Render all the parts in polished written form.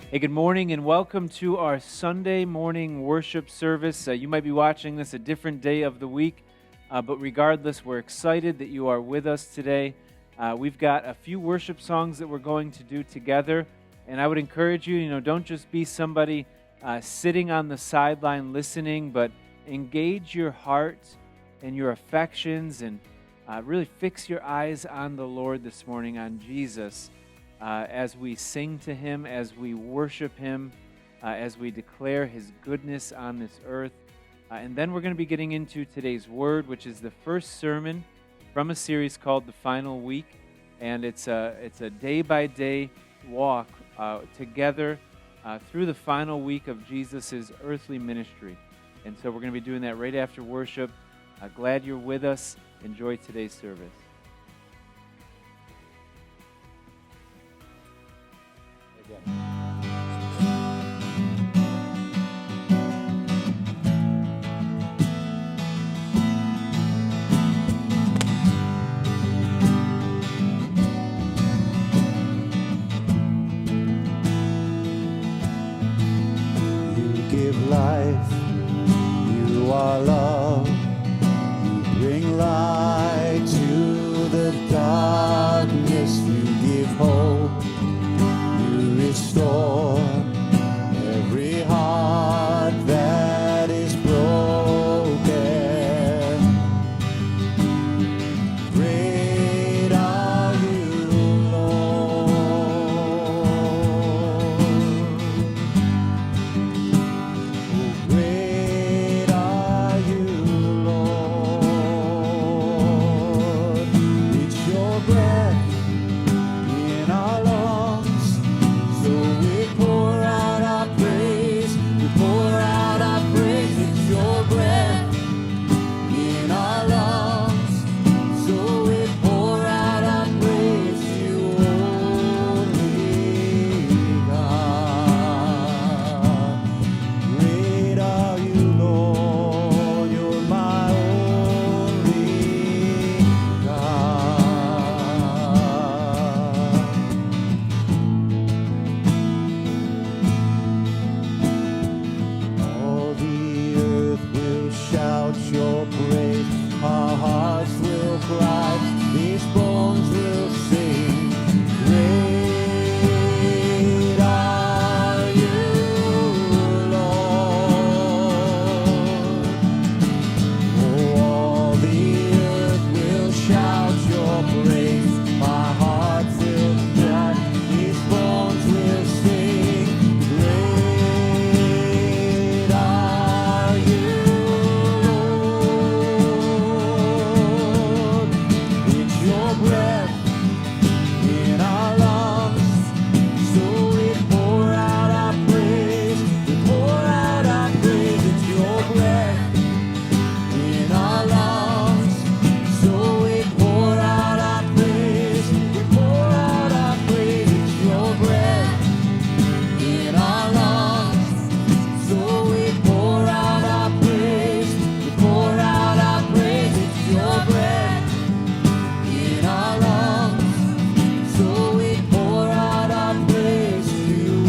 Hey, good morning and welcome to our Sunday morning worship service. You might be watching this a different day of the week, but regardless, we're excited that you are with us today. We've got a few worship songs that we're going to do together, and I would encourage you, don't just be somebody sitting on the sideline listening, but engage your heart and your affections and really fix your eyes on the Lord this morning, on Jesus. As we sing to Him, as we worship Him, as we declare His goodness on this earth. And then we're going to be getting into today's word, which is the first sermon from a series called The Final Week. And it's a day-by-day walk together through the final week of Jesus' earthly ministry. And so we're going to be doing that right after worship. Glad you're with us. Enjoy today's service. Give life, you are love, you bring light to the darkness, you give hope, you restore every heart that is broken. Great are you, Lord. Great are you, Lord. It's your breath in our lungs, so we pour out our praise. We pour out our praise. It's your breath in our lungs, so we pour out our praise to you, only God. Great are you, Lord, you're my only God. All the earth will shout your praise, our hearts will cry, these bones will sing. Great are you, Lord. Oh, all the earth will shout your praise. My heart will cry, these bones will sing. Great are you, Lord. It's your breath in our lungs, so we pour out our praise. We pour out our praise. It's your breath in our lungs, so we pour out our praise. We pour out our praise. It's your breath in our lungs, so we pour out our praise. We pour out our praise. It's your breath in our lungs, so we pour out our praise to you,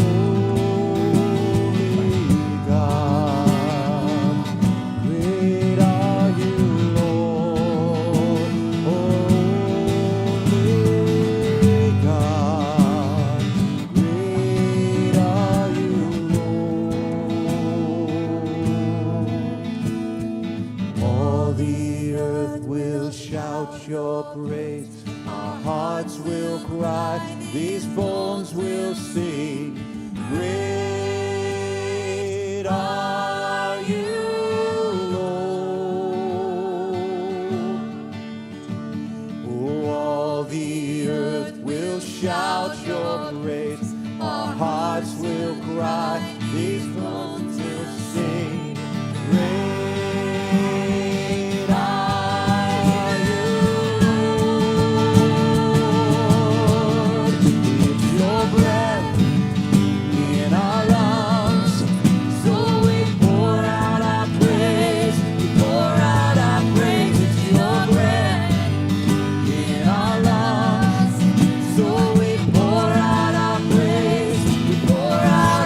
only God. Great are you, Lord, only God. Great are you, Lord. All the earth will shout your praise, our hearts will cry, these bones will sing. Great are you, Lord. Oh, all the earth will shout your praise, our hearts will cry, these bones will sing. Great are you, Lord. It's your breath in our lungs, so we pour out our praise. We pour out our praise. It's your breath in our lungs, so we pour out our praise. We pour out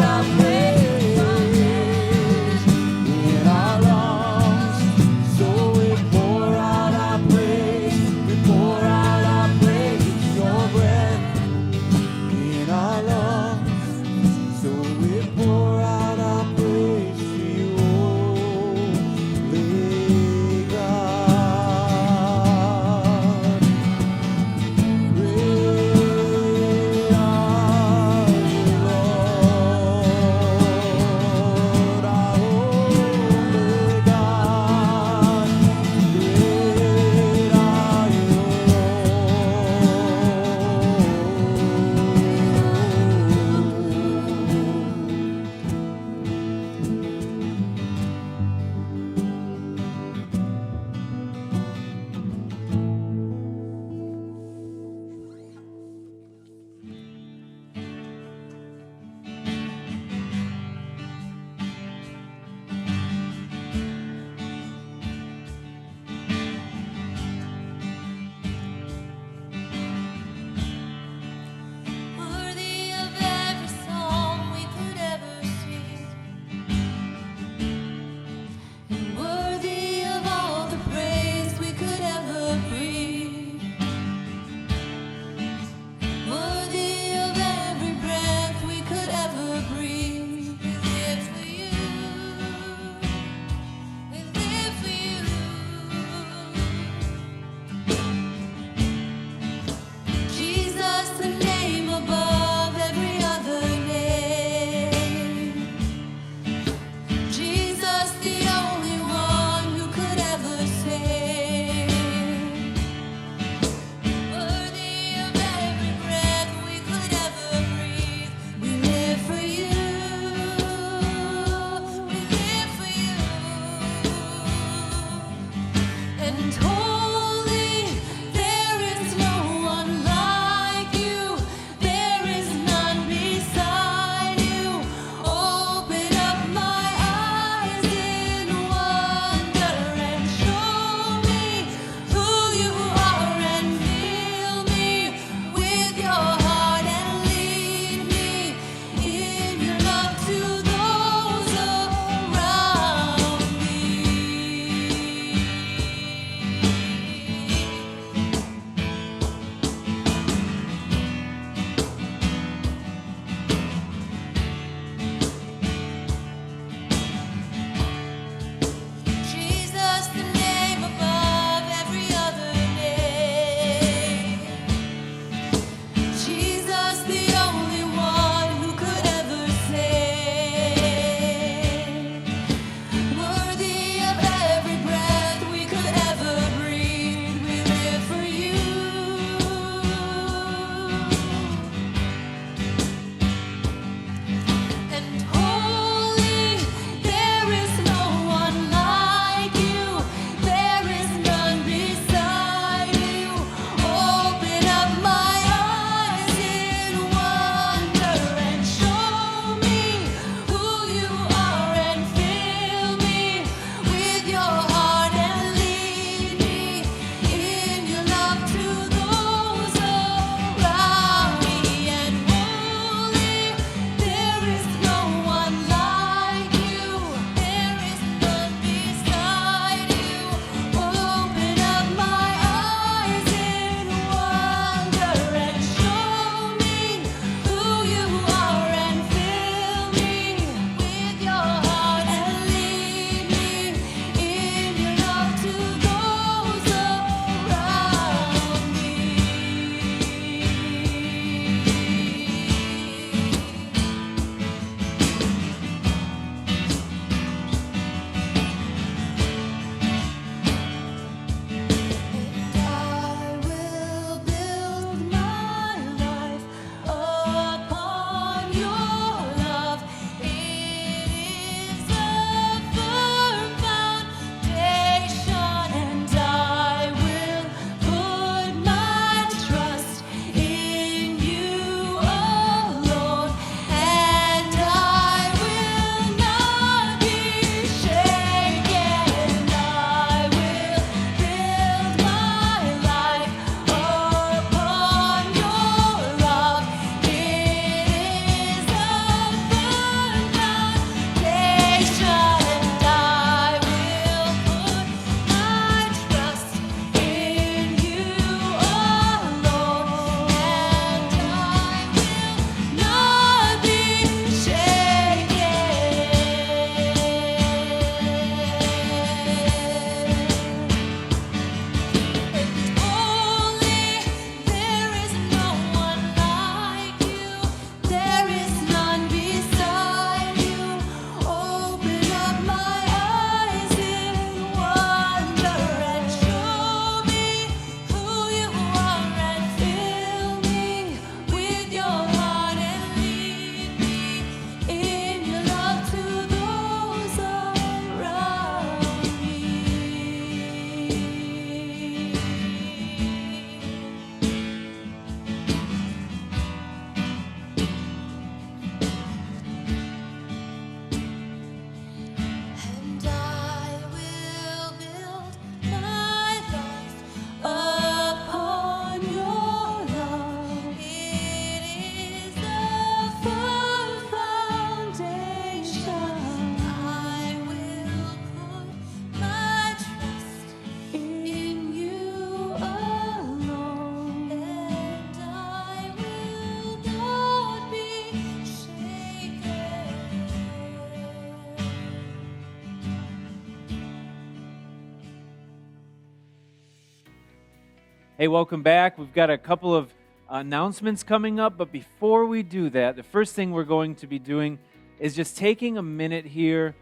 Hey, welcome back. We've got a couple of announcements coming up, but before we do that, the first thing we're going to be doing is just taking a minute here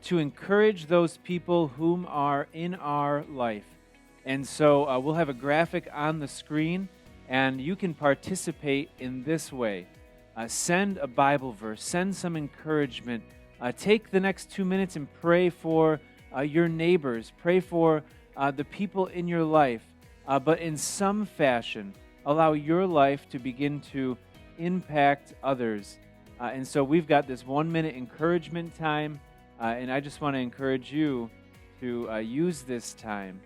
to encourage those people whom are in our life. And so we'll have a graphic on the screen, and you can participate in this way. Send a Bible verse, send some encouragement. Take the next 2 minutes and pray for your neighbors, pray for the people in your life. But in some fashion, allow your life to begin to impact others. And so we've got this 1 minute encouragement time, and I just want to encourage you to use this time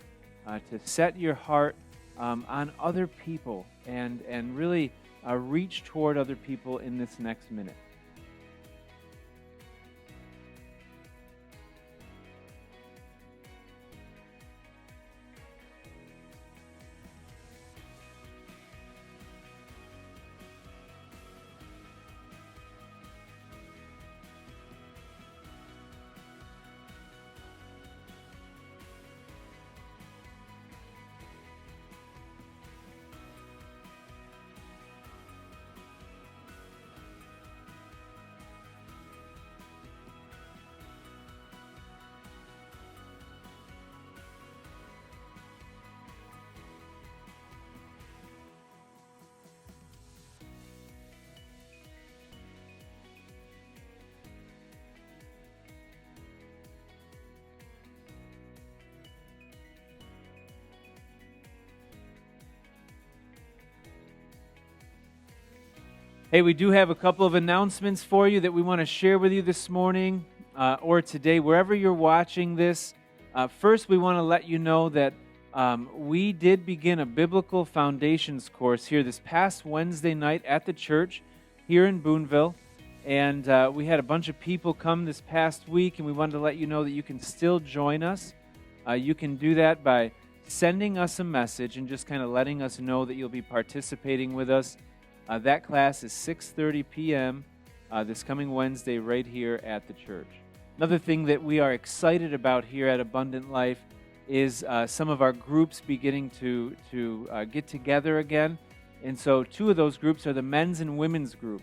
to set your heart on other people and really reach toward other people in this next minute. Hey, we do have a couple of announcements for you that we want to share with you this morning or today, wherever you're watching this. First, we want to let you know that we did begin a biblical foundations course here this past Wednesday night at the church here in Boonville. And we had a bunch of people come this past week, and we wanted to let you know that you can still join us. You can do that by sending us a message and just kind of letting us know that you'll be participating with us. That class is 6:30 p.m. This coming Wednesday right here at the church. Another thing that we are excited about here at Abundant Life is some of our groups beginning to get together again. And so two of those groups are the men's and women's group.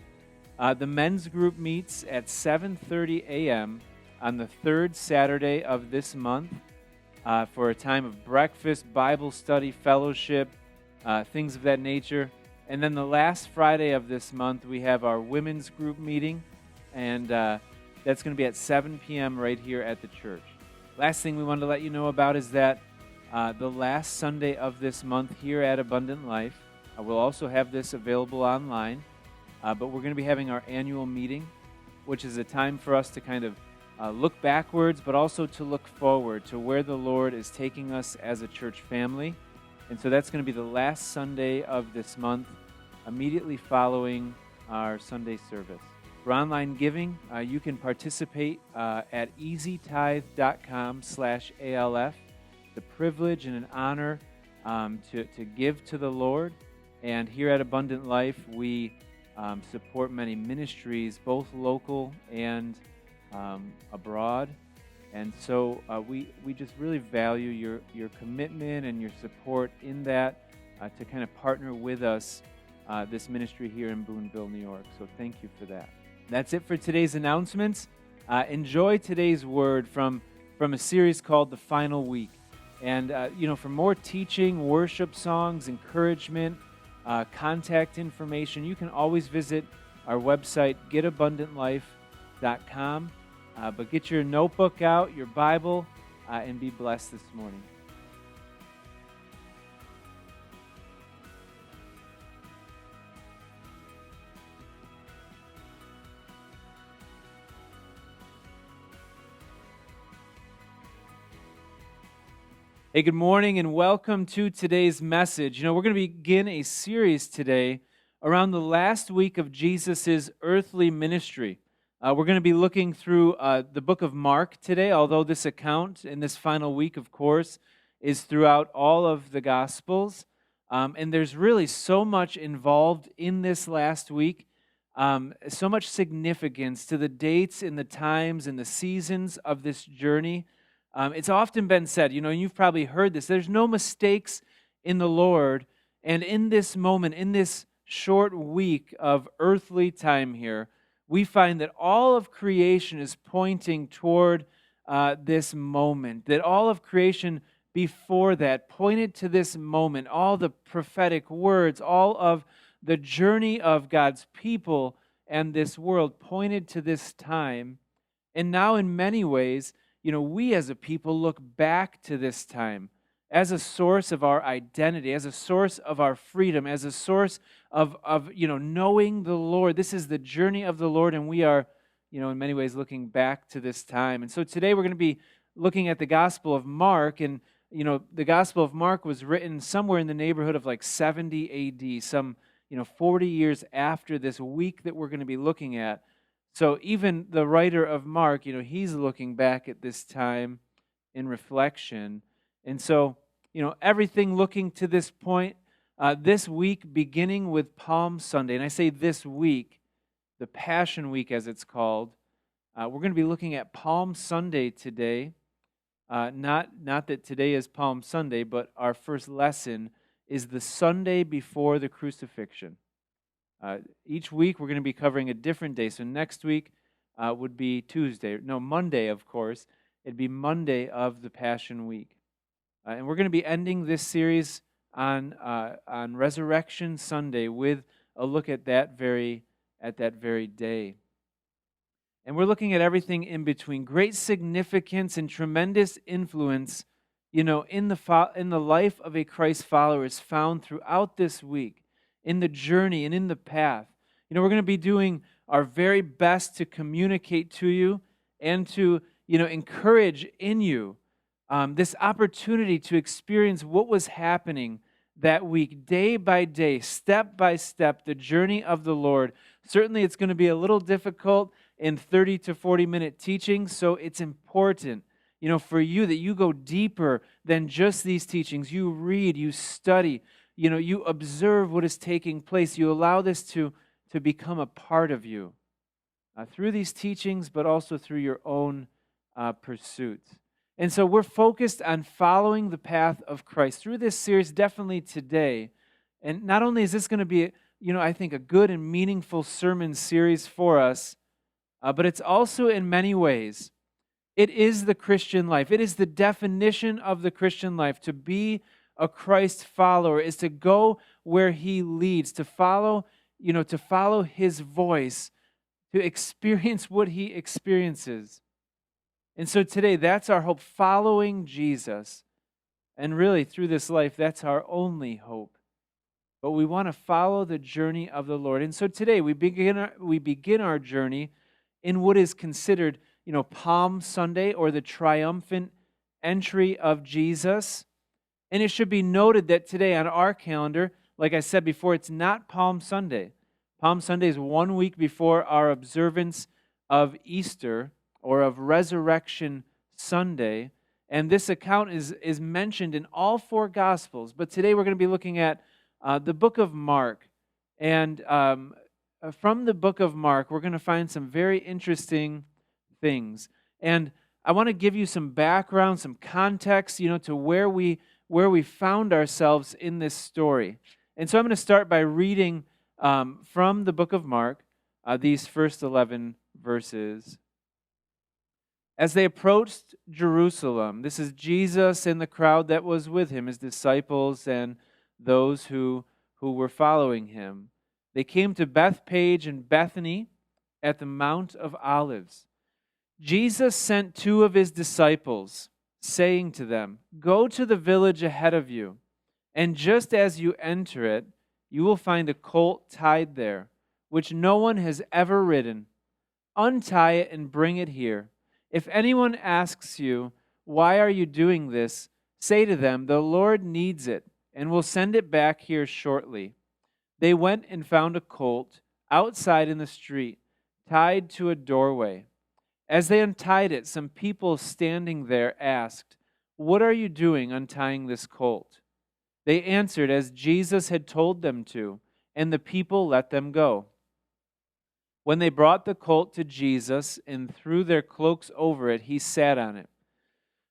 The men's group meets at 7:30 a.m. on the third Saturday of this month for a time of breakfast, Bible study, fellowship, things of that nature. And then the last Friday of this month, we have our women's group meeting, and that's going to be at 7 p.m. right here at the church. Last thing we wanted to let you know about is that the last Sunday of this month here at Abundant Life, we'll also have this available online, but we're going to be having our annual meeting, which is a time for us to kind of look backwards, but also to look forward to where the Lord is taking us as a church family. And so that's going to be the last Sunday of this month, immediately following our Sunday service. For online giving, you can participate at easytithe.com/ALF. It's a privilege and an honor to give to the Lord. And here at Abundant Life, we support many ministries, both local and abroad. And so we just really value your commitment and your support in that to kind of partner with us, this ministry here in Boonville, New York. So thank you for that. That's it for today's announcements. Enjoy today's word from a series called The Final Week. And, for more teaching, worship songs, encouragement, contact information, you can always visit our website, getabundantlife.com. But get your notebook out, your Bible, and be blessed this morning. Hey, good morning and welcome to today's message. We're going to begin a series today around the last week of Jesus' earthly ministry. We're going to be looking through the book of Mark today, although this account in this final week, of course, is throughout all of the Gospels. And there's really so much involved in this last week, so much significance to the dates and the times and the seasons of this journey. It's often been said, and you've probably heard this, there's no mistakes in the Lord. And in this moment, in this short week of earthly time here, we find that all of creation is pointing toward this moment, that all of creation before that pointed to this moment. All the prophetic words, all of the journey of God's people and this world pointed to this time. And now, in many ways, we as a people look back to this time as a source of our identity, as a source of our freedom, as a source of knowing the Lord. This is the journey of the Lord, and we are, in many ways looking back to this time. And so today we're going to be looking at the Gospel of Mark, and the Gospel of Mark was written somewhere in the neighborhood of like 70 AD, some 40 years after this week that we're going to be looking at. So even the writer of Mark, he's looking back at this time in reflection. And so, everything looking to this point, this week beginning with Palm Sunday, and I say this week, the Passion Week as it's called, we're going to be looking at Palm Sunday today. Not that today is Palm Sunday, but our first lesson is the Sunday before the crucifixion. Each week we're going to be covering a different day. So next week would be Monday, of course. It'd be Monday of the Passion Week. And we're going to be ending this series on Resurrection Sunday with a look at that very day. And we're looking at everything in between. Great significance and tremendous influence, in the life of a Christ follower is found throughout this week, in the journey and in the path. We're going to be doing our very best to communicate to you and to, encourage in you this opportunity to experience what was happening that week, day by day, step by step, the journey of the Lord. Certainly it's going to be a little difficult in 30 to 40-minute teaching, so it's important, for you that you go deeper than just these teachings. You read, you study, you observe what is taking place. You allow this to become a part of you through these teachings, but also through your own pursuits. And so we're focused on following the path of Christ through this series, definitely today. And not only is this going to be, I think a good and meaningful sermon series for us, but it's also in many ways, it is the Christian life. It is the definition of the Christian life. To be a Christ follower is to go where He leads, to follow His voice, to experience what He experiences. And so today, that's our hope, following Jesus. And really, through this life, that's our only hope. But we want to follow the journey of the Lord. And so today, we begin our journey in what is considered, Palm Sunday, or the triumphant entry of Jesus. And it should be noted that today on our calendar, like I said before, it's not Palm Sunday. Palm Sunday is 1 week before our observance of Easter, or of Resurrection Sunday. And this account is mentioned in all four Gospels. But today we're going to be looking at the book of Mark. And from the book of Mark, we're going to find some very interesting things. And I want to give you some background, some context, to where we found ourselves in this story. And so I'm going to start by reading from the book of Mark, these first 11 verses. As they approached Jerusalem, this is Jesus and the crowd that was with him, his disciples and those who were following him. They came to Bethphage and Bethany at the Mount of Olives. Jesus sent 2 of his disciples, saying to them, "Go to the village ahead of you, and just as you enter it, you will find a colt tied there, which no one has ever ridden. Untie it and bring it here. If anyone asks you, 'Why are you doing this?' say to them, 'The Lord needs it, and will send it back here shortly.' They went and found a colt outside in the street, tied to a doorway. As they untied it, some people standing there asked, 'What are you doing untying this colt?' They answered as Jesus had told them to, and the people let them go. When they brought the colt to Jesus and threw their cloaks over it, he sat on it.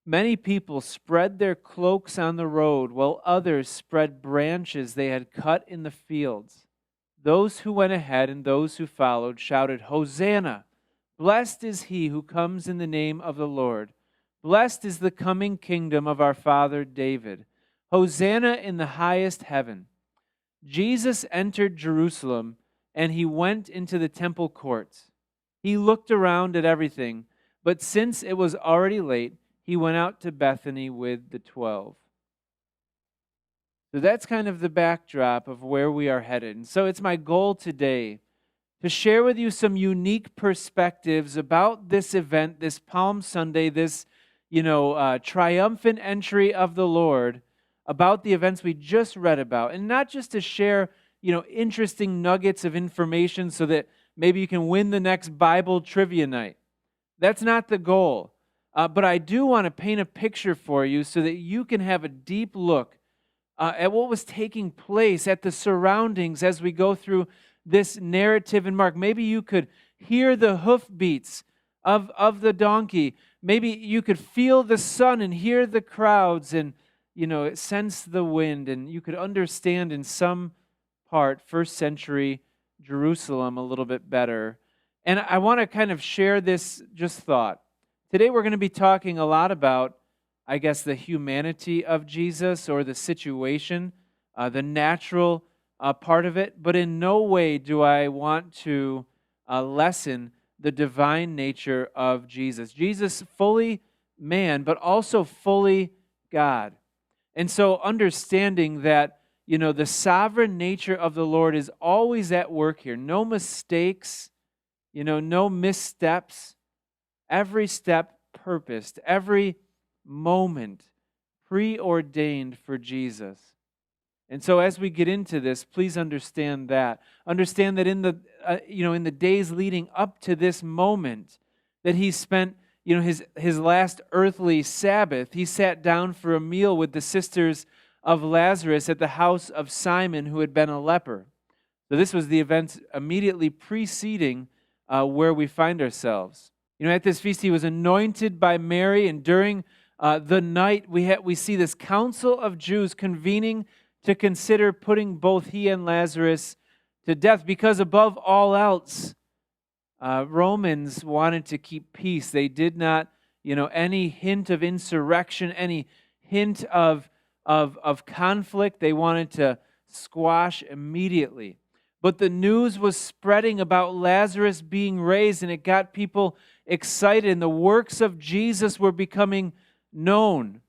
Many people spread their cloaks on the road, while others spread branches they had cut in the fields. Those who went ahead and those who followed shouted, "Hosanna! Blessed is he who comes in the name of the Lord. Blessed is the coming kingdom of our father David. Hosanna in the highest heaven." Jesus entered Jerusalem, and he went into the temple courts. He looked around at everything, but since it was already late, he went out to Bethany with the 12. So that's kind of the backdrop of where we are headed. And so it's my goal today to share with you some unique perspectives about this event, this Palm Sunday, this triumphant entry of the Lord, about the events we just read about. And not just to share interesting nuggets of information so that maybe you can win the next Bible trivia night. That's not the goal. But I do want to paint a picture for you so that you can have a deep look at what was taking place, at the surroundings as we go through this narrative in Mark. Maybe you could hear the hoofbeats of the donkey. Maybe you could feel the sun and hear the crowds and sense the wind, and you could understand in some part first century Jerusalem a little bit better. And I want to kind of share this just thought. Today we're going to be talking a lot about, I guess, the humanity of Jesus or the situation, the natural part of it, but in no way do I want to lessen the divine nature of Jesus. Jesus fully man, but also fully God. And so understanding that, the sovereign nature of the Lord is always at work here. No mistakes, no missteps. Every step purposed, every moment preordained for Jesus. And so as we get into this, please understand that. Understand that in the days leading up to this moment, that he spent, his last earthly Sabbath, he sat down for a meal with the sisters of Lazarus at the house of Simon, who had been a leper. So this was the event immediately preceding where we find ourselves. At this feast, he was anointed by Mary, and during the night, we see this council of Jews convening to consider putting both he and Lazarus to death, because above all else, Romans wanted to keep peace. They did not, any hint of insurrection, any hint of conflict, they wanted to squash immediately. But the news was spreading about Lazarus being raised, and it got people excited, and the works of Jesus were becoming known.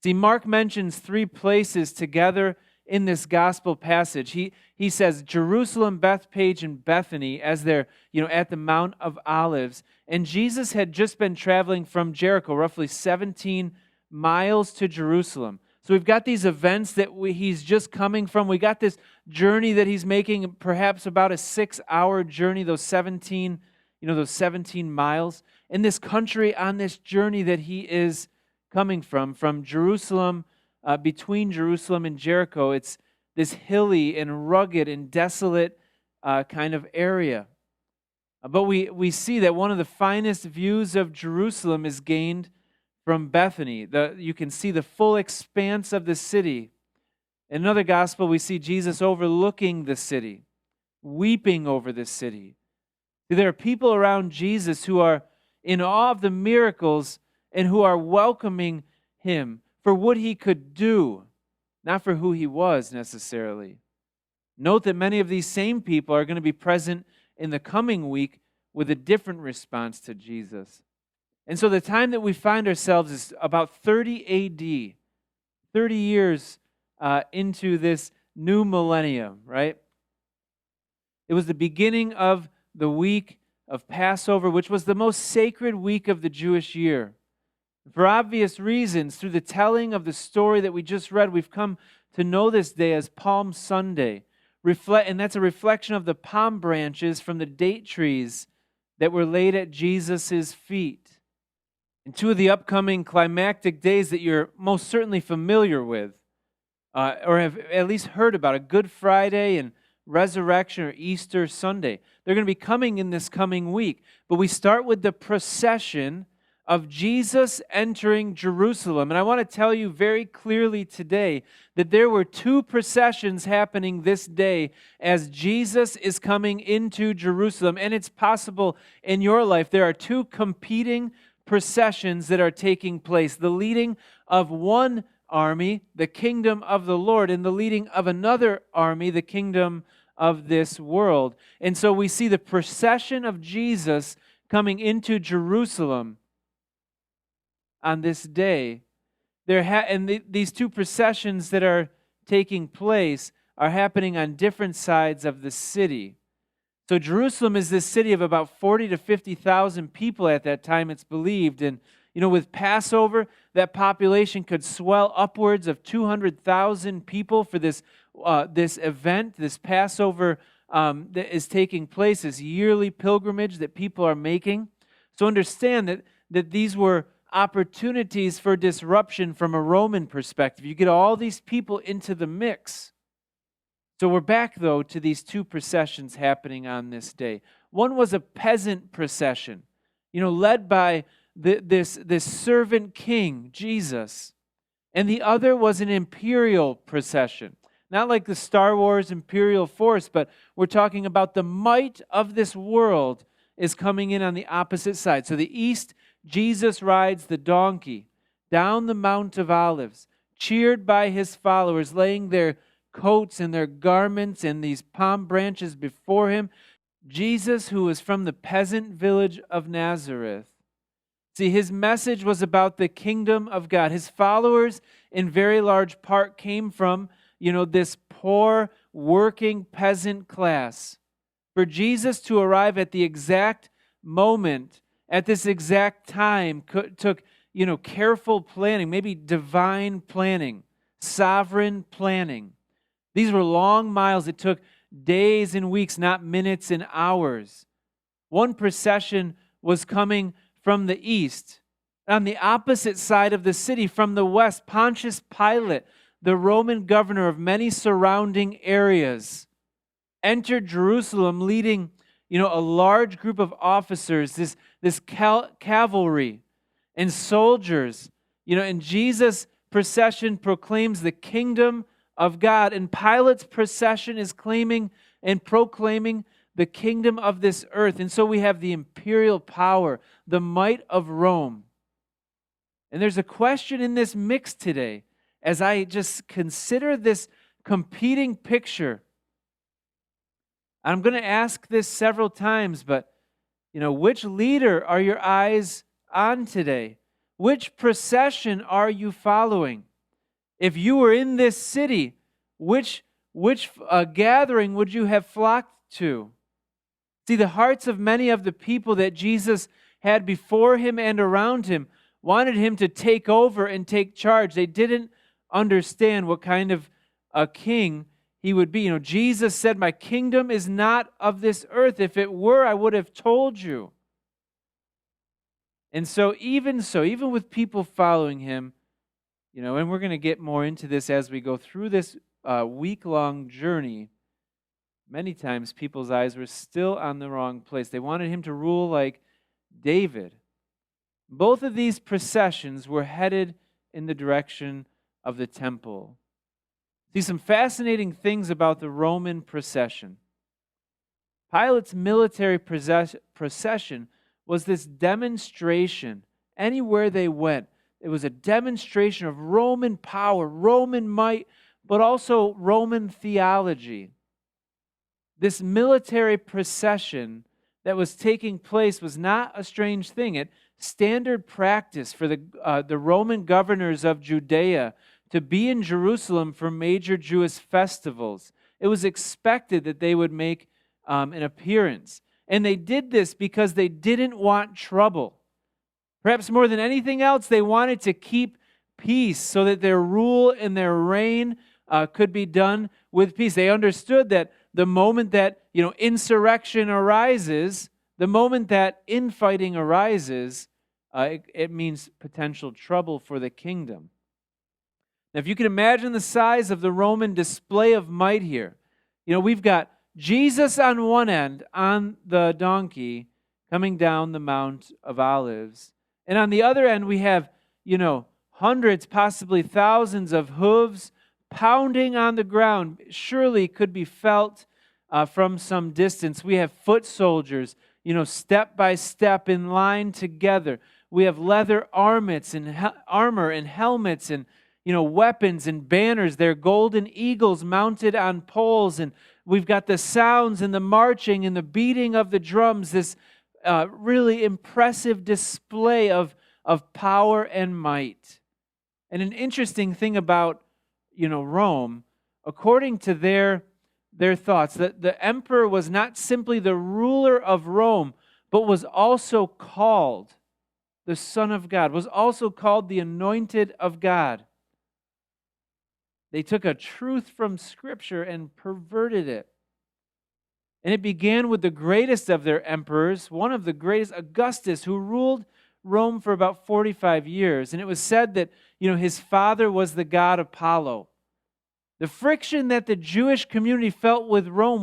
See, Mark mentions 3 places together in this gospel passage. He says Jerusalem, Bethpage, and Bethany as they're at the Mount of Olives. And Jesus had just been traveling from Jericho, roughly 17 miles to Jerusalem. So we've got these events that he's just coming from. We got this journey that he's making, perhaps about a 6-hour journey, those 17 miles. In this country, on this journey that he is coming from Jerusalem, between Jerusalem and Jericho, it's this hilly and rugged and desolate kind of area. But we see that one of the finest views of Jerusalem is gained from Bethany. You can see the full expanse of the city. In another gospel, we see Jesus overlooking the city, weeping over the city. There are people around Jesus who are in awe of the miracles and who are welcoming him for what he could do, not for who he was necessarily. Note that many of these same people are going to be present in the coming week with a different response to Jesus. And so the time that we find ourselves is about 30 AD, 30 years into this new millennium, right? It was the beginning of the week of Passover, which was the most sacred week of the Jewish year. For obvious reasons, through the telling of the story that we just read, we've come to know this day as Palm Sunday. And that's a reflection of the palm branches from the date trees that were laid at Jesus' feet. And 2 of the upcoming climactic days that you're most certainly familiar with, or have at least heard about, a Good Friday and Resurrection or Easter Sunday. They're going to be coming in this coming week. But we start with the procession of Jesus entering Jerusalem. And I want to tell you very clearly today that there were two processions happening this day as Jesus is coming into Jerusalem. And it's possible in your life there are two competing processions that are taking place. The leading of one army, the kingdom of the Lord, and the leading of another army, the kingdom of this world. And so we see the procession of Jesus coming into Jerusalem on this day. These two processions that are taking place are happening on different sides of the city. So Jerusalem is this city of about 40 to 50,000 people at that time, it's believed. And with Passover, that population could swell upwards of 200,000 people for this event, this Passover that is taking place, this yearly pilgrimage that people are making. So understand that these were opportunities for disruption from a Roman perspective. You get all these people into the mix. So we're back, though, to these two processions happening on this day. One was a peasant procession, led by this servant king, Jesus. And the other was an imperial procession. Not like the Star Wars imperial force, but we're talking about the might of this world is coming in on the opposite side. So the east, Jesus rides the donkey down the Mount of Olives, cheered by his followers, laying their coats and their garments and these palm branches before him. Jesus, who was from the peasant village of Nazareth. See, his message was about the kingdom of God. His followers, in very large part, came from, this poor, working peasant class. For Jesus to arrive at the exact moment, at this exact time, took, careful planning, maybe divine planning, sovereign planning. These were long miles. It took days and weeks, not minutes and hours. One procession was coming from the east. On the opposite side of the city, from the west, Pontius Pilate, the Roman governor of many surrounding areas, entered Jerusalem leading, a large group of officers, this cavalry and soldiers, and Jesus' procession proclaims the kingdom of God, and Pilate's procession is claiming and proclaiming the kingdom of this earth. And so we have the imperial power, the might of Rome. And there's a question in this mix today as I just consider this competing picture. I'm going to ask this several times, but which leader are your eyes on today? Which procession are you following? If you were in this city, which gathering would you have flocked to? See, the hearts of many of the people that Jesus had before him and around him wanted him to take over and take charge. They didn't understand what kind of a king he would be. Jesus said, "My kingdom is not of this earth. If it were, I would have told you." And so, even with people following him, and we're going to get more into this as we go through this week-long journey, many times people's eyes were still on the wrong place. They wanted him to rule like David. Both of these processions were headed in the direction of the temple. See, some fascinating things about the Roman procession. Pilate's military procession was this demonstration. Anywhere they went, it was a demonstration of Roman power, Roman might, but also Roman theology. This military procession that was taking place was not a strange thing. It standard practice for the Roman governors of Judea to be in Jerusalem for major Jewish festivals. It was expected that they would make an appearance. And they did this because they didn't want trouble. Perhaps more than anything else, they wanted to keep peace so that their rule and their reign could be done with peace. They understood that the moment that insurrection arises, the moment that infighting arises, it means potential trouble for the kingdom. Now, if you can imagine the size of the Roman display of might here, we've got Jesus on one end on the donkey coming down the Mount of Olives, And on the other end, we have, hundreds, possibly thousands of hooves pounding on the ground. Surely could be felt from some distance. We have foot soldiers, step by step in line together. We have leather armor and helmets and, weapons and banners. They're golden eagles mounted on poles. And we've got the sounds and the marching and the beating of the drums, this really impressive display of power and might. And an interesting thing about, Rome, according to their thoughts, that the emperor was not simply the ruler of Rome, but was also called the Son of God, was also called the Anointed of God. They took a truth from Scripture and perverted it. And it began with the greatest of their emperors, one of the greatest, Augustus, who ruled Rome for about 45 years. And it was said that, his father was the god Apollo. The friction that the Jewish community felt with Rome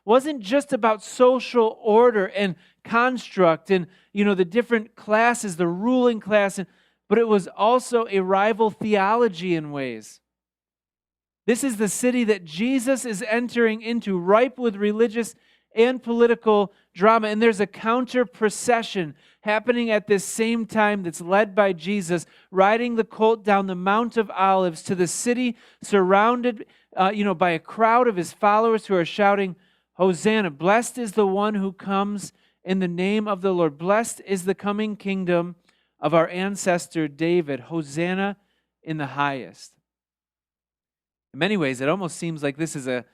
wasn't just about social order and construct and, the different classes, the ruling class, but it was also a rival theology in ways. This is the city that Jesus is entering into, ripe with religious and political drama. And there's a counter procession happening at this same time that's led by Jesus, riding the colt down the Mount of Olives to the city, surrounded by a crowd of his followers who are shouting, Hosanna, blessed is the one who comes in the name of the Lord. Blessed is the coming kingdom of our ancestor David. Hosanna in the highest. In many ways, it almost seems like this is a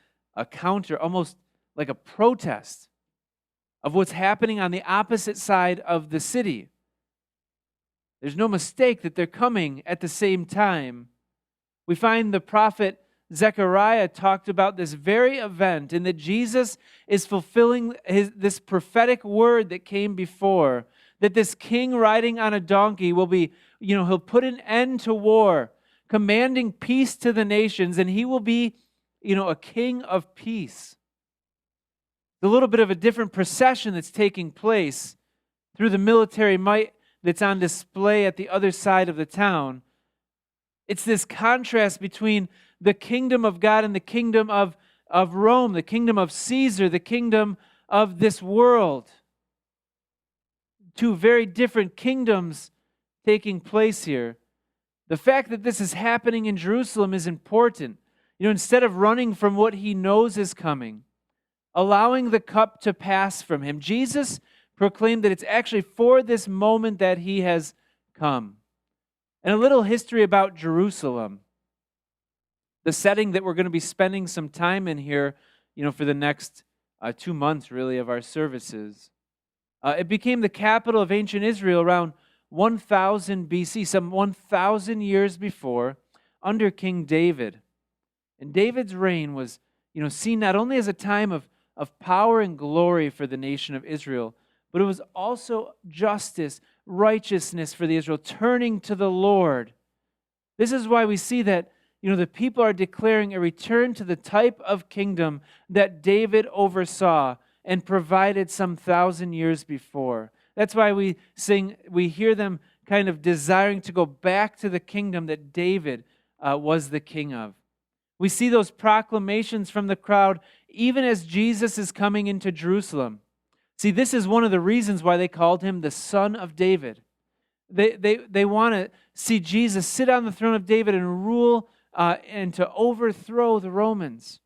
counter, almost like a protest of what's happening on the opposite side of the city. There's no mistake that they're coming at the same time. We find the prophet Zechariah talked about this very event and that Jesus is fulfilling this prophetic word that came before, that this king riding on a donkey will be, he'll put an end to war, commanding peace to the nations, and he will be, a king of peace. A little bit of a different procession that's taking place through the military might that's on display at the other side of the town. It's this contrast between the kingdom of God and the kingdom of Rome, the kingdom of Caesar, the kingdom of this world. Two very different kingdoms taking place here. The fact that this is happening in Jerusalem is important. Instead of running from what he knows is coming, allowing the cup to pass from him, Jesus proclaimed that it's actually for this moment that he has come. And a little history about Jerusalem. The setting that we're going to be spending some time in here, for the next 2 months, really, of our services. It became the capital of ancient Israel around 1000 BC, some 1,000 years before, under King David. And David's reign was, seen not only as a time of power and glory for the nation of Israel, but it was also justice, righteousness for the Israel, turning to the Lord. This is why we see that, the people are declaring a return to the type of kingdom that David oversaw and provided some 1,000 years before. That's why we hear them kind of desiring to go back to the kingdom that David was the king of. We see those proclamations from the crowd even as Jesus is coming into Jerusalem. See, this is one of the reasons why they called him the Son of David. They want to see Jesus sit on the throne of David and rule and to overthrow the Romans.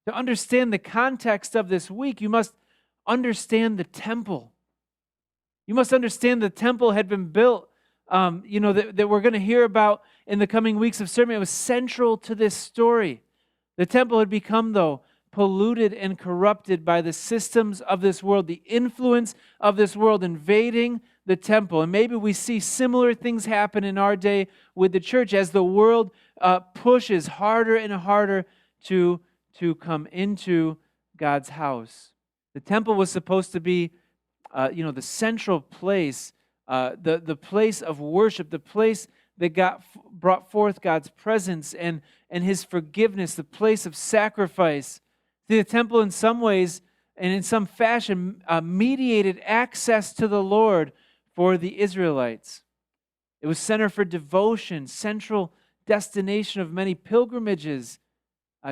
To understand the context of this week, you must understand the temple. You must understand the temple had been built, that we're going to hear about in the coming weeks of sermon. It was central to this story. The temple had become, though, polluted and corrupted by the systems of this world, the influence of this world invading the temple. And maybe we see similar things happen in our day with the church as the world pushes harder and harder to come into God's house. The temple was supposed to be, the central place, the place of worship, the place that brought forth God's presence and His forgiveness, the place of sacrifice. See, the temple in some ways and in some fashion mediated access to the Lord for the Israelites. It was center for devotion, central destination of many pilgrimages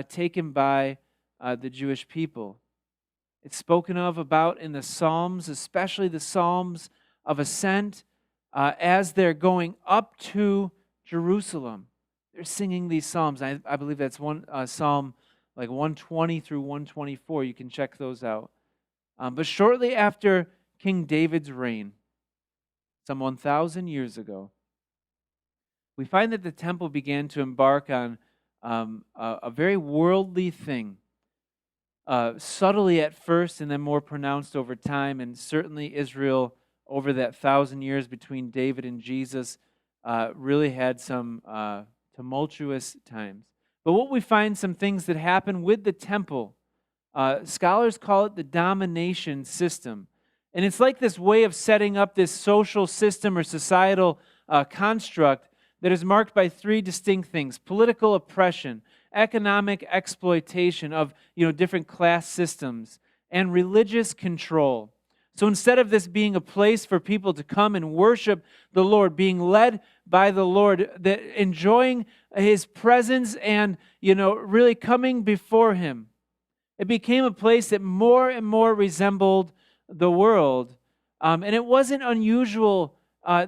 taken by the Jewish people. It's spoken of about in the Psalms, especially the Psalms of Ascent, as they're going up to Jerusalem. They're singing these Psalms. I believe that's one Psalm like 120 through 124. You can check those out. But shortly after King David's reign, some 1,000 years ago, we find that the temple began to embark on a very worldly thing. Subtly at first and then more pronounced over time, and certainly Israel over that 1,000 years between David and Jesus really had some tumultuous times. But what we find, some things that happen with the temple, scholars call it the domination system. And it's like this way of setting up this social system or societal construct that is marked by three distinct things: political oppression, economic exploitation of different class systems, and religious control. So instead of this being a place for people to come and worship the Lord, being led by the Lord, that enjoying His presence and really coming before Him, it became a place that more and more resembled the world. And it wasn't unusual,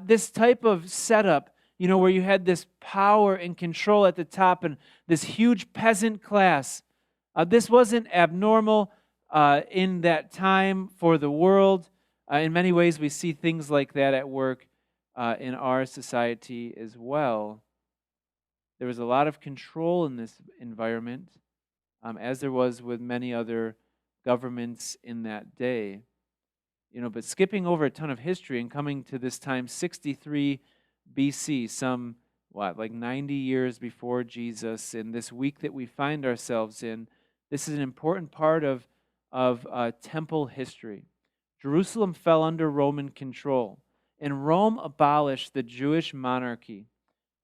this type of setup, where you had this power and control at the top and this huge peasant class. This wasn't abnormal in that time for the world. In many ways, we see things like that at work in our society as well. There was a lot of control in this environment, as there was with many other governments in that day. But skipping over a ton of history and coming to this time, 63 BC, some, 90 years before Jesus, in this week that we find ourselves in, this is an important part of temple history. Jerusalem fell under Roman control, and Rome abolished the Jewish monarchy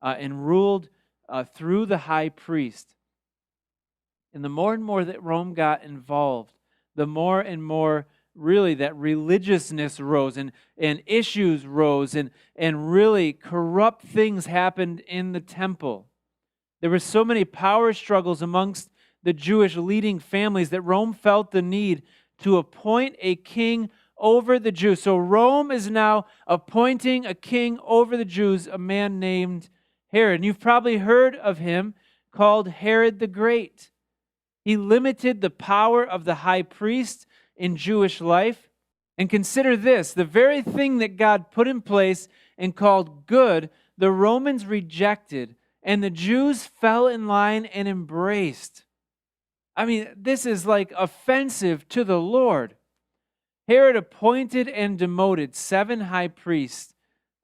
and ruled through the high priest. And the more and more that Rome got involved, the more and more really that religiousness rose and issues rose and really corrupt things happened in the temple. There were so many power struggles amongst the Jewish leading families that Rome felt the need to appoint a king over the Jews. So Rome is now appointing a king over the Jews, a man named Herod. And you've probably heard of him, called Herod the Great. He limited the power of the high priest in Jewish life. And consider this, the very thing that God put in place and called good, the Romans rejected, and the Jews fell in line and embraced. I mean, this is like offensive to the Lord. Herod appointed and demoted 7 high priests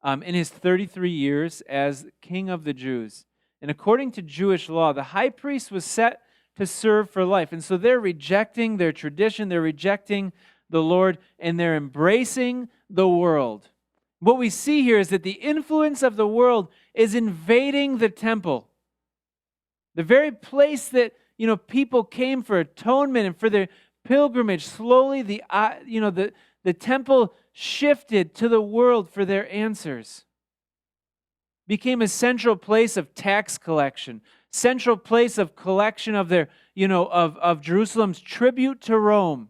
in his 33 years as king of the Jews. And according to Jewish law, the high priest was set to serve for life. And so they're rejecting their tradition, they're rejecting the Lord, and they're embracing the world. What we see here is that the influence of the world is invading the temple. The very place that people came for atonement and for their pilgrimage, slowly the temple shifted to the world for their answers. Became a central place of tax collection, central place of collection of their, of Jerusalem's tribute to Rome.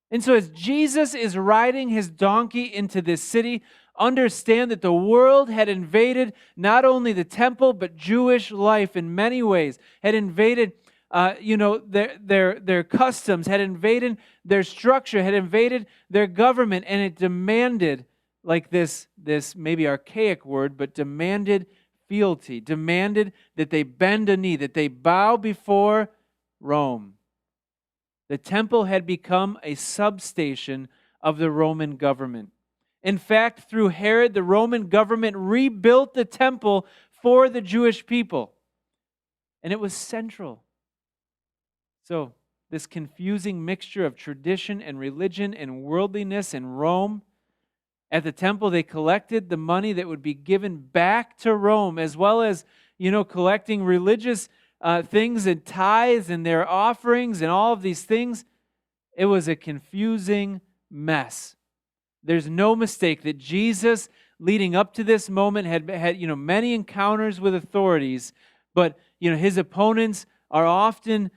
And so as Jesus is riding his donkey into this city, understand that the world had invaded not only the temple, but Jewish life in many ways, had invaded their customs, had invaded their structure, had invaded their government, and it demanded, like this maybe archaic word, but demanded fealty, demanded that they bend a knee, that they bow before Rome. The temple had become a substation of the Roman government. In fact, through Herod, the Roman government rebuilt the temple for the Jewish people. And it was central. So, this confusing mixture of tradition and religion and worldliness in Rome. At the temple, they collected the money that would be given back to Rome, as well as, collecting religious things and tithes and their offerings and all of these things. It was a confusing mess. There's no mistake that Jesus, leading up to this moment, had many encounters with authorities, but his opponents are often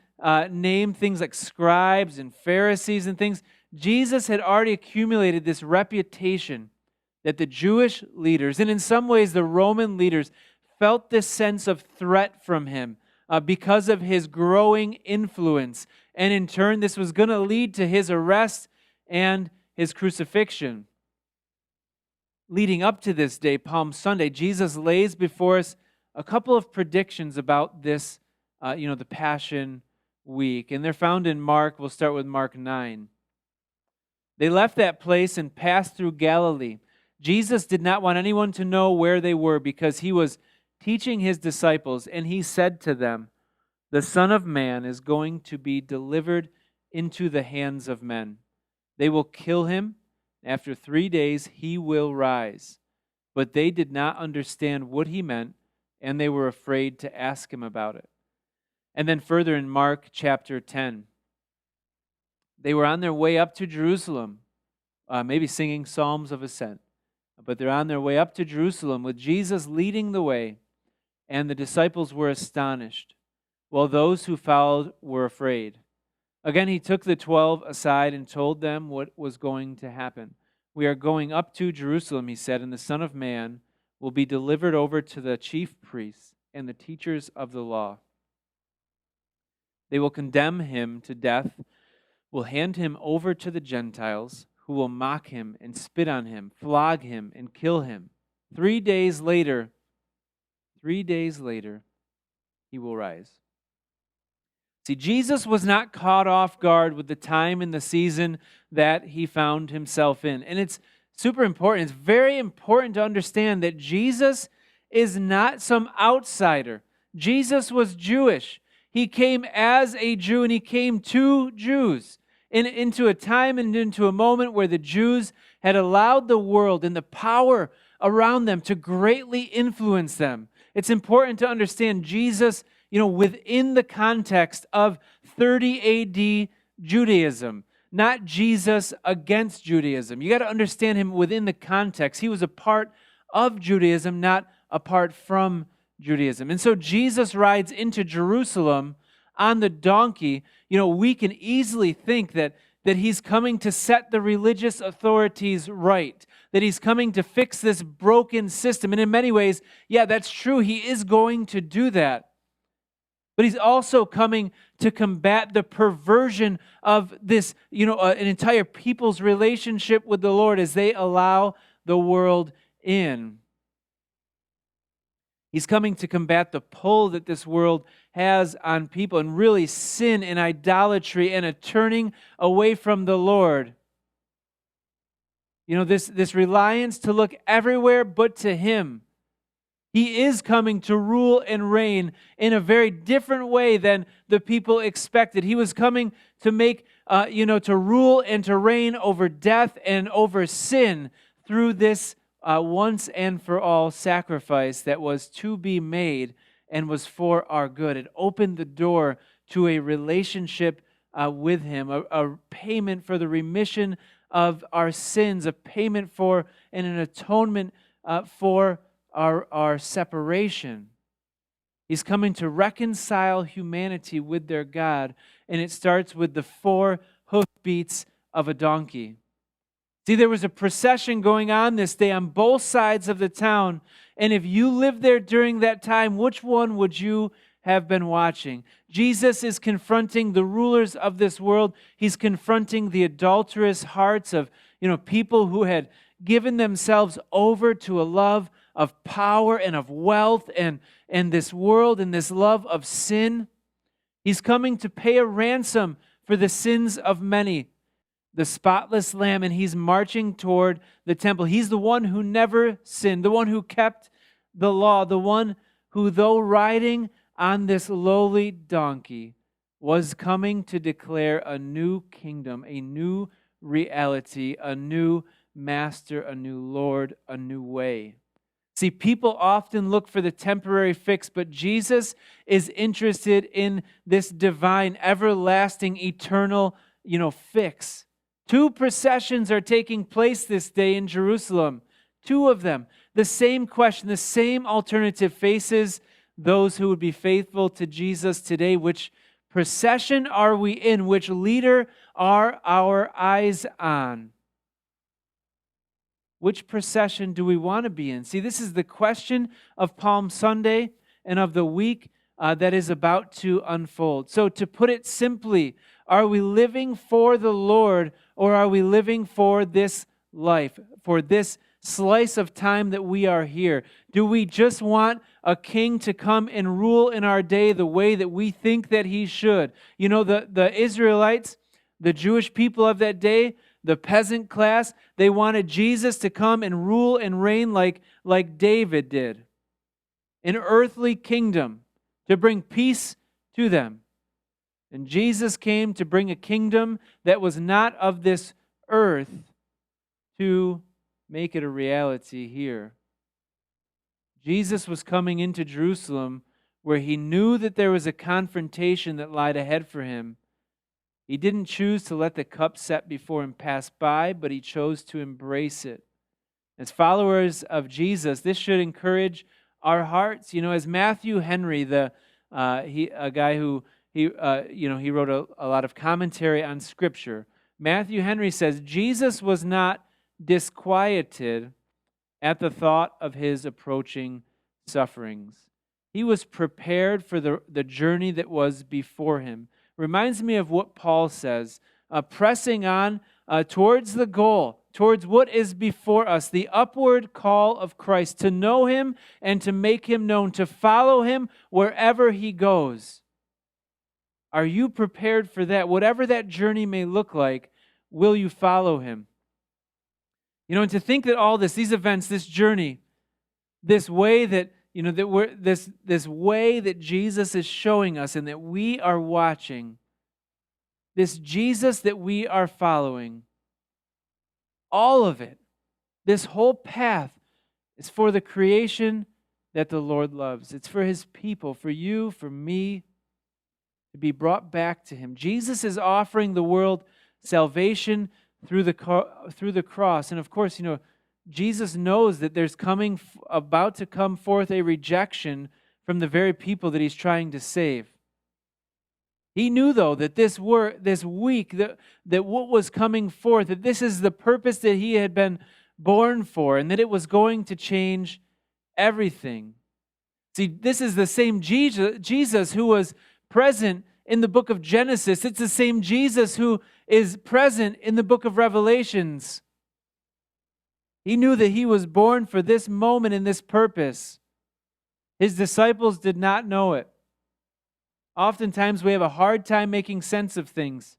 named things like scribes and Pharisees and things. Jesus had already accumulated this reputation that the Jewish leaders, and in some ways the Roman leaders, felt this sense of threat from him because of his growing influence. And in turn, this was going to lead to his arrest and his crucifixion. Leading up to this day, Palm Sunday, Jesus lays before us a couple of predictions about this, the Passion Week. And they're found in Mark. We'll start with Mark 9. They left that place and passed through Galilee. Jesus did not want anyone to know where they were because he was teaching his disciples, and he said to them, "The Son of Man is going to be delivered into the hands of men. They will kill him. After 3 days he will rise." But they did not understand what he meant, and they were afraid to ask him about it. And then further in Mark chapter 10, they were on their way up to Jerusalem, maybe singing psalms of ascent. But they're on their way up to Jerusalem with Jesus leading the way, and the disciples were astonished, while those who followed were afraid. Again, he took the 12 aside and told them what was going to happen. "We are going up to Jerusalem," he said, "and the Son of Man will be delivered over to the chief priests and the teachers of the law. They will condemn him to death, will hand him over to the Gentiles, who will mock him and spit on him, flog him and kill him. 3 days later, he will rise." See, Jesus was not caught off guard with the time and the season that he found himself in. And it's super important. It's very important to understand that Jesus is not some outsider. Jesus was Jewish. He came as a Jew, and he came to Jews into a time and into a moment where the Jews had allowed the world and the power around them to greatly influence them. It's important to understand Jesus, within the context of 30 AD Judaism, not Jesus against Judaism. You got to understand him within the context. He was a part of Judaism, not apart from Judaism. And so Jesus rides into Jerusalem on the donkey. We can easily think that he's coming to set the religious authorities right, that he's coming to fix this broken system. And in many ways, yeah, that's true. He is going to do that. But he's also coming to combat the perversion of this, an entire people's relationship with the Lord as they allow the world in. He's coming to combat the pull that this world has on people, and really sin and idolatry and a turning away from the Lord. This reliance to look everywhere but to him. He is coming to rule and reign in a very different way than the people expected. He was coming to make, to rule and to reign over death and over sin through this once and for all sacrifice that was to be made and was for our good. It opened the door to a relationship with him, a payment for the remission of our sins, a payment for and an atonement for our separation. He's coming to reconcile humanity with their God, and it starts with the 4 hoofbeats of a donkey. See, there was a procession going on this day on both sides of the town, and if you lived there during that time, which one would you have been watching? Jesus is confronting the rulers of this world. He's confronting the adulterous hearts of people who had given themselves over to a love of power and of wealth and this world and this love of sin. He's coming to pay a ransom for the sins of many, the spotless lamb, and he's marching toward the temple. He's the one who never sinned, the one who kept the law, the one who, though riding on this lowly donkey, was coming to declare a new kingdom, a new reality, a new master, a new Lord, a new way. See, people often look for the temporary fix, but Jesus is interested in this divine, everlasting, eternal, fix. 2 processions are taking place this day in Jerusalem. 2 of them. The same question, the same alternative faces those who would be faithful to Jesus today. Which procession are we in? Which leader are our eyes on? Which procession do we want to be in? See, this is the question of Palm Sunday and of the week that is about to unfold. So to put it simply, are we living for the Lord, or are we living for this life, for this slice of time that we are here? Do we just want a king to come and rule in our day the way that we think that he should? You know, the Israelites, the Jewish people of that day, the peasant class, they wanted Jesus to come and rule and reign like David did. An earthly kingdom to bring peace to them. And Jesus came to bring a kingdom that was not of this earth, to make it a reality here. Jesus was coming into Jerusalem where he knew that there was a confrontation that lied ahead for him. He didn't choose to let the cup set before him pass by, but he chose to embrace it. As followers of Jesus, this should encourage our hearts. You know, as Matthew Henry, a guy who he wrote a lot of commentary on Scripture. Matthew Henry says Jesus was not disquieted at the thought of his approaching sufferings. He was prepared for the journey that was before him. Reminds me of what Paul says, pressing on towards the goal, towards what is before us, the upward call of Christ, to know him and to make him known, to follow him wherever he goes. Are you prepared for that? Whatever that journey may look like, will you follow him? You know, and to think that all these events, this journey, this way that, you know, that we're this way that Jesus is showing us and that we are watching, this Jesus that we are following, all of it, this whole path is for the creation that the Lord loves. It's for his people, for you, for me, to be brought back to him. Jesus is offering the world salvation through the cross. And of course, you know, Jesus knows that there's about to come forth a rejection from the very people that he's trying to save. He knew, though, that this week, that what was coming forth, that this is the purpose that he had been born for, and that it was going to change everything. See, this is the same Jesus who was present in the book of Genesis. It's the same Jesus who is present in the book of Revelations. He knew that he was born for this moment and this purpose. His disciples did not know it. Oftentimes we have a hard time making sense of things.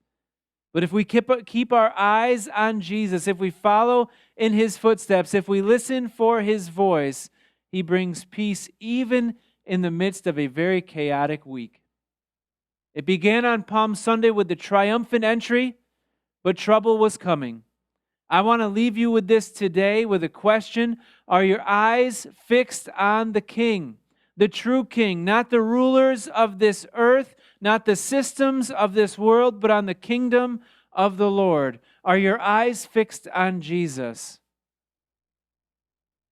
But if we keep our eyes on Jesus, if we follow in his footsteps, if we listen for his voice, he brings peace even in the midst of a very chaotic week. It began on Palm Sunday with the triumphant entry, but trouble was coming. I want to leave you with this today with a question. Are your eyes fixed on the King, the true King, not the rulers of this earth, not the systems of this world, but on the kingdom of the Lord? Are your eyes fixed on Jesus?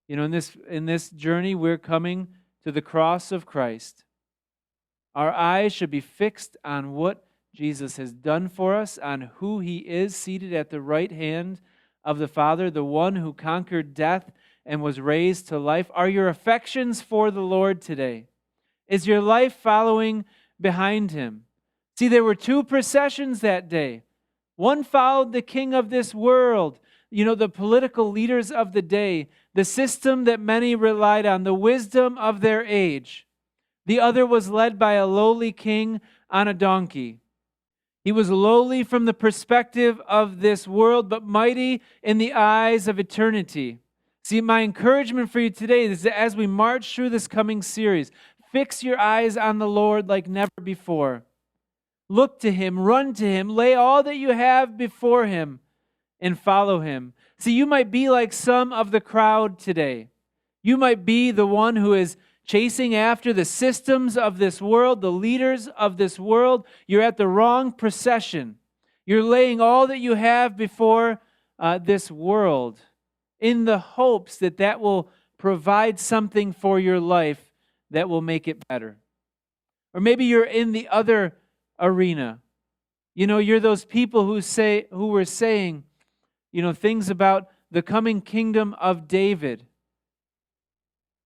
You know, in this journey, we're coming to the cross of Christ. Our eyes should be fixed on what Jesus has done for us, on who he is seated at the right hand of the Father, the one who conquered death and was raised to life. Are your affections for the Lord today? Is your life following behind him? See, there were 2 processions that day. One followed the king of this world, you know, the political leaders of the day, the system that many relied on, the wisdom of their age. The other was led by a lowly king on a donkey. He was lowly from the perspective of this world, but mighty in the eyes of eternity. See, my encouragement for you today is that as we march through this coming series, fix your eyes on the Lord like never before. Look to him, run to him, lay all that you have before him, and follow him. See, you might be like some of the crowd today. You might be the one who is chasing after the systems of this world, the leaders of this world. You're at the wrong procession. You're laying all that you have before this world in the hopes that that will provide something for your life that will make it better. Or maybe you're in the other arena. You know, you're those people who were saying, you know, things about the coming kingdom of David.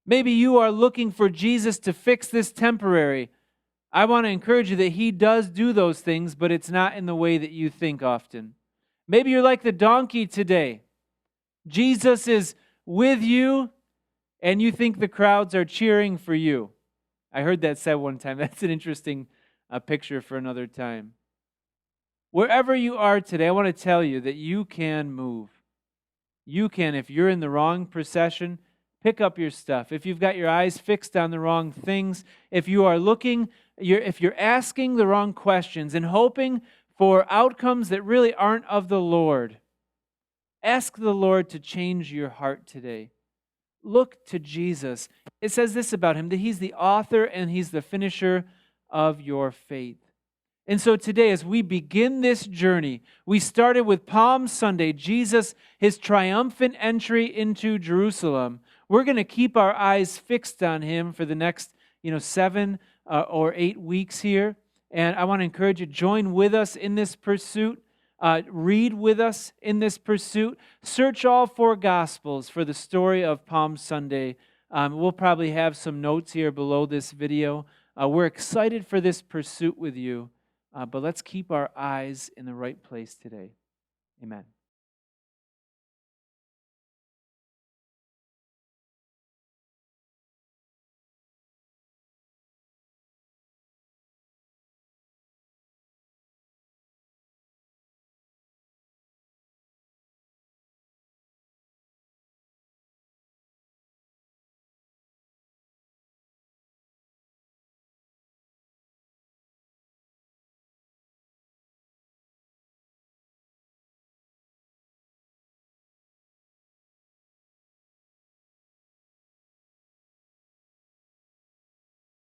Maybe you are looking for Jesus to fix this temporary. I want to encourage you that He does do those things, but it's not in the way that you think often. Maybe you're like the donkey today. Jesus is with you, and you think the crowds are cheering for you. I heard that said one time. That's an interesting picture for another time. Wherever you are today, I want to tell you that you can move. You can, if you're in the wrong procession, pick up your stuff. If you've got your eyes fixed on the wrong things, if you are if you're asking the wrong questions and hoping for outcomes that really aren't of the Lord, ask the Lord to change your heart today. Look to Jesus. It says this about Him, that He's the author and He's the finisher of your faith. And so today, as we begin this journey, we started with Palm Sunday, Jesus, His triumphant entry into Jerusalem. We're going to keep our eyes fixed on Him for the next 7 or 8 weeks here. And I want to encourage you, join with us in this pursuit. Read with us in this pursuit. Search all 4 Gospels for the story of Palm Sunday. We'll probably have some notes here below this video. We're excited for this pursuit with you, but let's keep our eyes in the right place today. Amen.